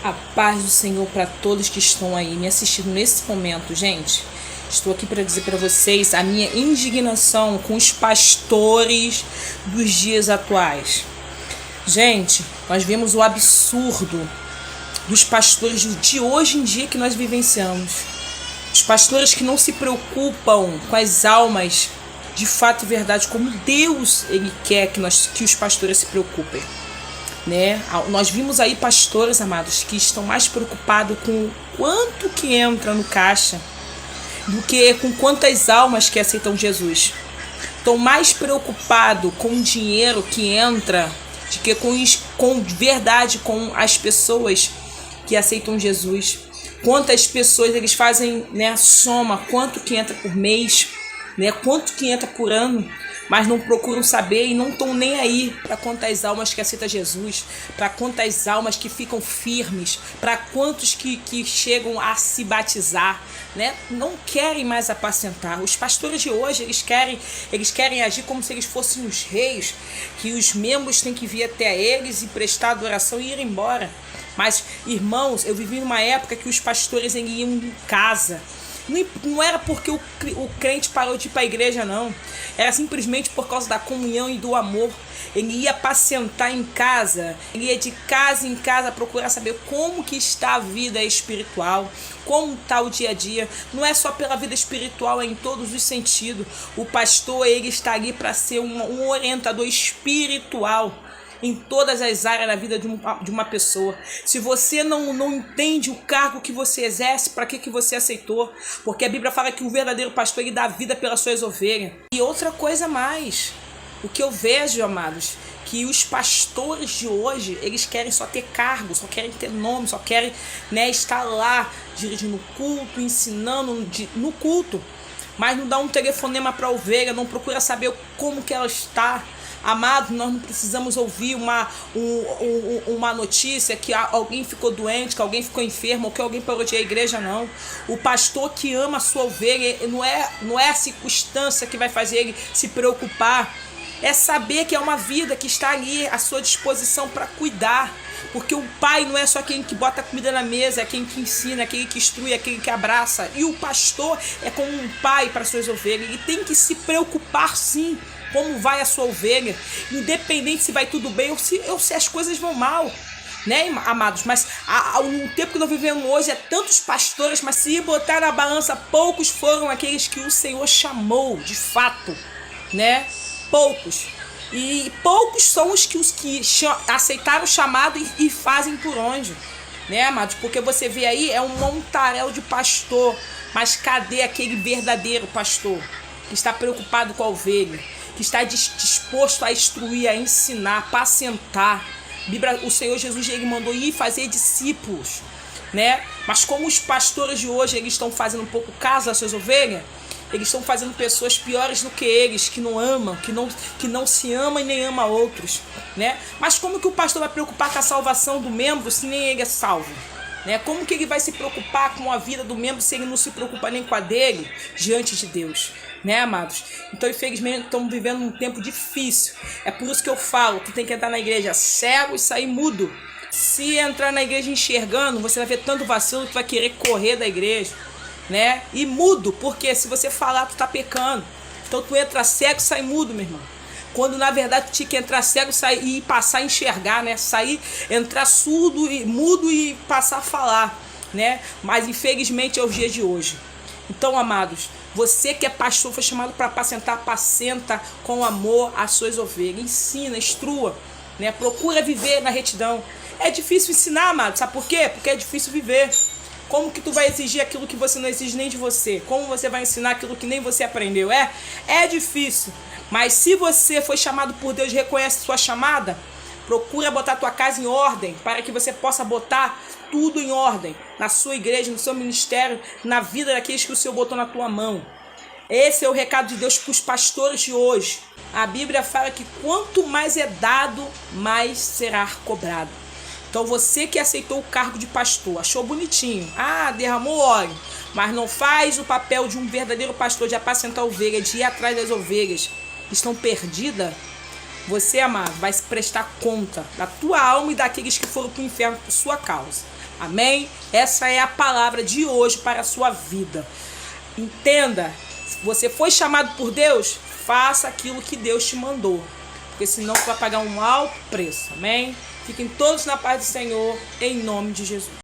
A paz do Senhor para todos que estão aí me assistindo nesse momento, gente. Estou aqui para dizer para vocês a minha indignação com os pastores dos dias atuais. Gente, nós vemos o absurdo dos pastores de hoje em dia que nós vivenciamos. Os pastores que não se preocupam com as almas de fato e verdade, como Deus ele quer que os pastores se preocupem. Né? Nós vimos aí pastores, amados, que estão mais preocupados com o quanto que entra no caixa do que com quantas almas que aceitam Jesus. Estão mais preocupados com o dinheiro que entra do que com verdade, com as pessoas que aceitam Jesus. Quantas pessoas eles fazem, né, soma, quanto que entra por mês, né, quanto que entra por ano, mas não procuram saber e não estão nem aí para quantas almas que aceitam Jesus, para quantas almas que ficam firmes, para quantos que chegam a se batizar, né? Não querem mais apacentar. Os pastores de hoje, eles querem agir como se eles fossem os reis, que os membros têm que vir até eles e prestar adoração e ir embora. Mas, irmãos, eu vivi numa época que os pastores iam em casa. Não era porque o crente parou de ir para a igreja, não. Era simplesmente por causa da comunhão e do amor. Ele ia apacentar em casa. Ele ia de casa em casa procurar saber como que está a vida espiritual, como está o dia a dia. Não é só pela vida espiritual, é em todos os sentidos. O pastor, ele está ali para ser um orientador espiritual em todas as áreas da vida de uma pessoa. Se você não entende o cargo que você exerce, para que você aceitou? Porque a Bíblia fala que o verdadeiro pastor ele dá vida pelas suas ovelhas. E outra coisa mais, o que eu vejo, amados, que os pastores de hoje, eles querem só ter cargo, só querem ter nome, só querem, né, estar lá dirigindo o culto, ensinando no culto, mas não dá um telefonema para a ovelha, não procura saber como que ela está. Amado, nós não precisamos ouvir uma notícia que alguém ficou doente, que alguém ficou enfermo, ou que alguém parou de ir à igreja, não. O pastor que ama a sua ovelha, não é a circunstância que vai fazer ele se preocupar. É saber que é uma vida que está ali à sua disposição para cuidar. Porque o pai não é só aquele que bota a comida na mesa, é quem que ensina, é aquele que instrui, é aquele que abraça. E o pastor é como um pai para suas ovelhas. Ele tem que se preocupar, sim, como vai a sua ovelha, independente se vai tudo bem ou se as coisas vão mal, né, amados? Mas o tempo que nós vivemos hoje é tantos pastores, mas se botar na balança, poucos foram aqueles que o Senhor chamou, de fato, né? Poucos. E poucos são os que aceitaram o chamado e fazem por onde, né, amados? Porque você vê aí, é um montaréu de pastor, mas cadê aquele verdadeiro pastor que está preocupado com a ovelha, que está disposto a instruir, a ensinar, a apacentar? O Senhor Jesus ele mandou ir fazer discípulos, né? Mas como os pastores de hoje eles estão fazendo um pouco caso das suas ovelhas, eles estão fazendo pessoas piores do que eles, que não amam, que não se amam e nem amam outros, né? Mas como que o pastor vai preocupar com a salvação do membro se nem ele é salvo? Né? Como que ele vai se preocupar com a vida do membro se ele não se preocupa nem com a dele diante de Deus? Né, amados? Então, infelizmente, estamos vivendo um tempo difícil. É por isso que eu falo, tu tem que entrar na igreja cego e sair mudo. Se entrar na igreja enxergando, você vai ver tanto vacilo que tu vai querer correr da igreja, né? E mudo, porque se você falar, tu tá pecando. Então, tu entra cego e sai mudo, meu irmão. Quando, na verdade, tu tinha que entrar cego e passar a enxergar, né? Entrar surdo e mudo e passar a falar, né? Mas, infelizmente, é os dias de hoje. Então, amados, você que é pastor, foi chamado para apacentar, apacenta com amor as suas ovelhas. Ensina, instrua, né? Procura viver na retidão. É difícil ensinar, amados, sabe por quê? Porque é difícil viver. Como que tu vai exigir aquilo que você não exige nem de você? Como você vai ensinar aquilo que nem você aprendeu? É difícil. Mas se você foi chamado por Deus e reconhece sua chamada, procura botar tua casa em ordem, para que você possa botar tudo em ordem, na sua igreja, no seu ministério, na vida daqueles que o Senhor botou na tua mão. Esse é o recado de Deus para os pastores de hoje. A Bíblia fala que quanto mais é dado, mais será cobrado. Então você que aceitou o cargo de pastor, achou bonitinho, derramou óleo, mas não faz o papel de um verdadeiro pastor, de apacentar ovelhas, de ir atrás das ovelhas que estão perdidas, Você, amado, vai se prestar conta da tua alma e daqueles que foram para o inferno por sua causa. Amém? Essa é a palavra de hoje para a sua vida. Entenda, se você foi chamado por Deus, faça aquilo que Deus te mandou. Porque senão você vai pagar um alto preço. Amém? Fiquem todos na paz do Senhor, em nome de Jesus.